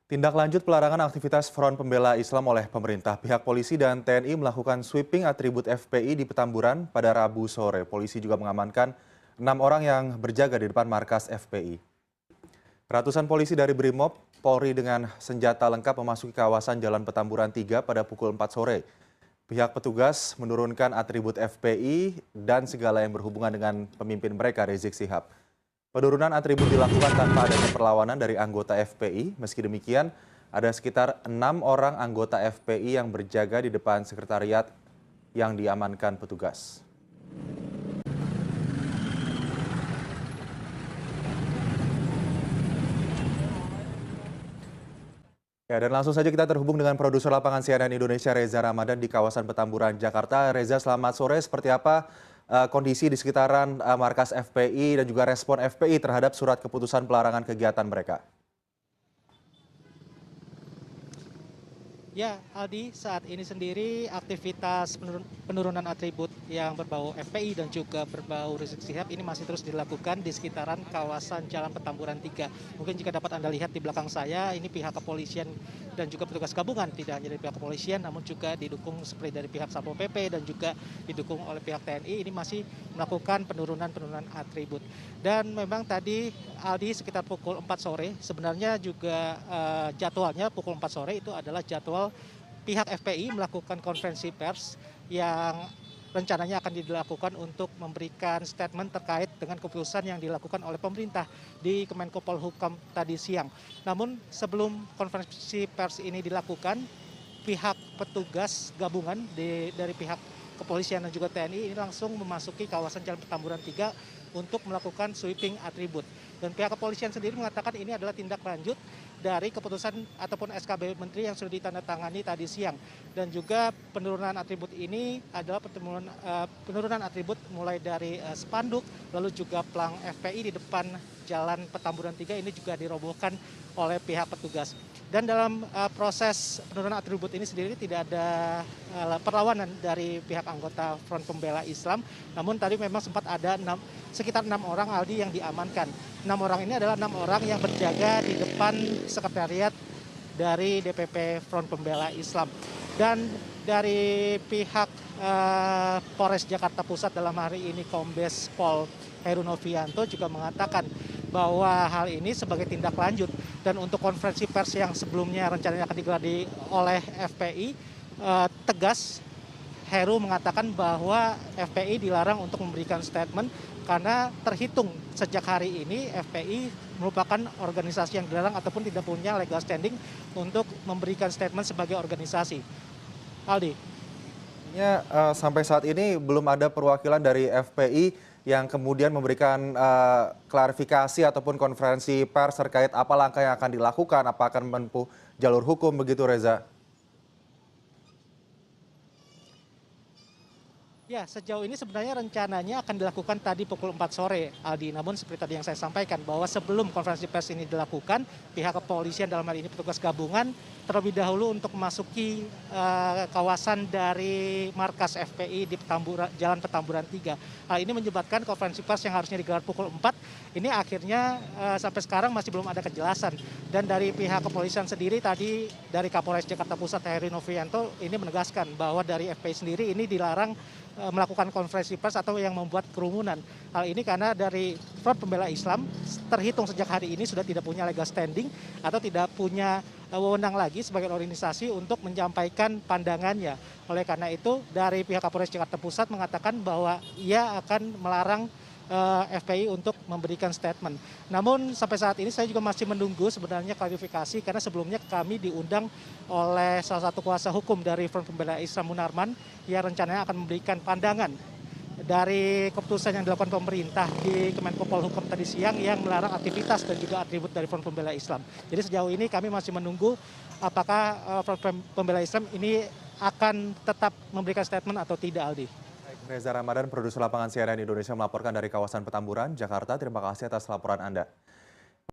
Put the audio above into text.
Tindak lanjut pelarangan aktivitas Front Pembela Islam oleh pemerintah, pihak polisi dan TNI melakukan sweeping atribut FPI di Petamburan pada Rabu sore. Polisi juga mengamankan 6 orang yang berjaga di depan markas FPI. Ratusan polisi dari Brimob, Polri dengan senjata lengkap memasuki kawasan Jalan Petamburan 3 pada pukul 4 sore. Pihak petugas menurunkan atribut FPI dan segala yang berhubungan dengan pemimpin mereka, Rizik Sihab. Penurunan atribut dilakukan tanpa adanya perlawanan dari anggota FPI. Meski demikian, ada sekitar 6 orang anggota FPI yang berjaga di depan sekretariat yang diamankan petugas. Ya, dan langsung saja kita terhubung dengan produser lapangan CNN Indonesia Reza Ramadan di kawasan Petamburan, Jakarta. Reza, selamat sore. Seperti apa kondisi di sekitaran markas FPI dan juga respon FPI terhadap surat keputusan pelarangan kegiatan mereka? Ya, Aldi, saat ini sendiri aktivitas penurunan atribut yang berbau FPI dan juga berbau Rizik Sihab ini masih terus dilakukan di sekitaran kawasan Jalan Petamburan 3. Mungkin jika dapat Anda lihat di belakang saya, ini pihak kepolisian dan juga petugas gabungan, tidak hanya dari pihak kepolisian, namun juga didukung seperti dari pihak Satpol PP dan juga didukung oleh pihak TNI, ini masih melakukan penurunan atribut. Dan memang tadi, Aldi, sekitar pukul 4 sore, sebenarnya juga jadwalnya pukul 4 sore itu adalah jadwal pihak FPI melakukan konferensi pers yang rencananya akan dilakukan untuk memberikan statement terkait dengan keputusan yang dilakukan oleh pemerintah di Kemenko Polhukam tadi siang. Namun sebelum konferensi pers ini dilakukan, pihak petugas gabungan dari pihak kepolisian dan juga TNI ini langsung memasuki kawasan Jalan Petamburan 3 untuk melakukan sweeping atribut. Dan pihak kepolisian sendiri mengatakan ini adalah tindak lanjut dari keputusan ataupun SKB Menteri yang sudah ditandatangani tadi siang. Dan juga penurunan atribut ini adalah penurunan atribut mulai dari spanduk, lalu juga pelang FPI di depan Jalan Petamburan 3 ini juga dirobohkan oleh pihak petugas. Dan dalam proses penurunan atribut ini sendiri tidak ada perlawanan dari pihak anggota Front Pembela Islam. Namun tadi memang sempat ada sekitar 6 orang, Aldi, yang diamankan. 6 orang ini adalah 6 orang yang berjaga di depan sekretariat dari DPP Front Pembela Islam. Dan dari pihak Polres Jakarta Pusat dalam hari ini Kombes Pol Heru Novianto juga mengatakan bahwa hal ini sebagai tindak lanjut, dan untuk konferensi pers yang sebelumnya rencananya akan digelar oleh FPI, tegas Heru mengatakan bahwa FPI dilarang untuk memberikan statement karena terhitung sejak hari ini FPI merupakan organisasi yang dilarang ataupun tidak punya legal standing untuk memberikan statement sebagai organisasi. Aldi. Sampai saat ini belum ada perwakilan dari FPI yang kemudian memberikan klarifikasi ataupun konferensi pers terkait apa langkah yang akan dilakukan, apa akan menempuh jalur hukum begitu, Reza? Ya, sejauh ini sebenarnya rencananya akan dilakukan tadi pukul 4 sore, Aldi. Namun seperti tadi yang saya sampaikan, bahwa sebelum konferensi pers ini dilakukan, pihak kepolisian dalam hal ini petugas gabungan terlebih dahulu untuk memasuki kawasan dari markas FPI di Jalan Petamburan 3. Hal ini menyebabkan konferensi pers yang harusnya digelar pukul 4, ini akhirnya sampai sekarang masih belum ada kejelasan. Dan dari pihak kepolisian sendiri tadi, dari Kapolres Jakarta Pusat Heru Novianto ini menegaskan bahwa dari FPI sendiri ini dilarang melakukan konferensi pers atau yang membuat kerumunan. Hal ini karena dari Front Pembela Islam terhitung sejak hari ini sudah tidak punya legal standing atau tidak punya wewenang lagi sebagai organisasi untuk menyampaikan pandangannya. Oleh karena itu, dari pihak Kapolres Jakarta Pusat mengatakan bahwa ia akan melarang FPI untuk memberikan statement. Namun sampai saat ini saya juga masih menunggu sebenarnya klarifikasi, karena sebelumnya kami diundang oleh salah satu kuasa hukum dari Front Pembela Islam, Munarman, yang rencananya akan memberikan pandangan dari keputusan yang dilakukan pemerintah di Kemenko Polhukam tadi siang yang melarang aktivitas dan juga atribut dari Front Pembela Islam. Jadi sejauh ini kami masih menunggu apakah Front Pembela Islam ini akan tetap memberikan statement atau tidak, Aldi. Reza Ramadan, produser lapangan CNN Indonesia melaporkan dari kawasan Petamburan, Jakarta. Terima kasih atas laporan Anda.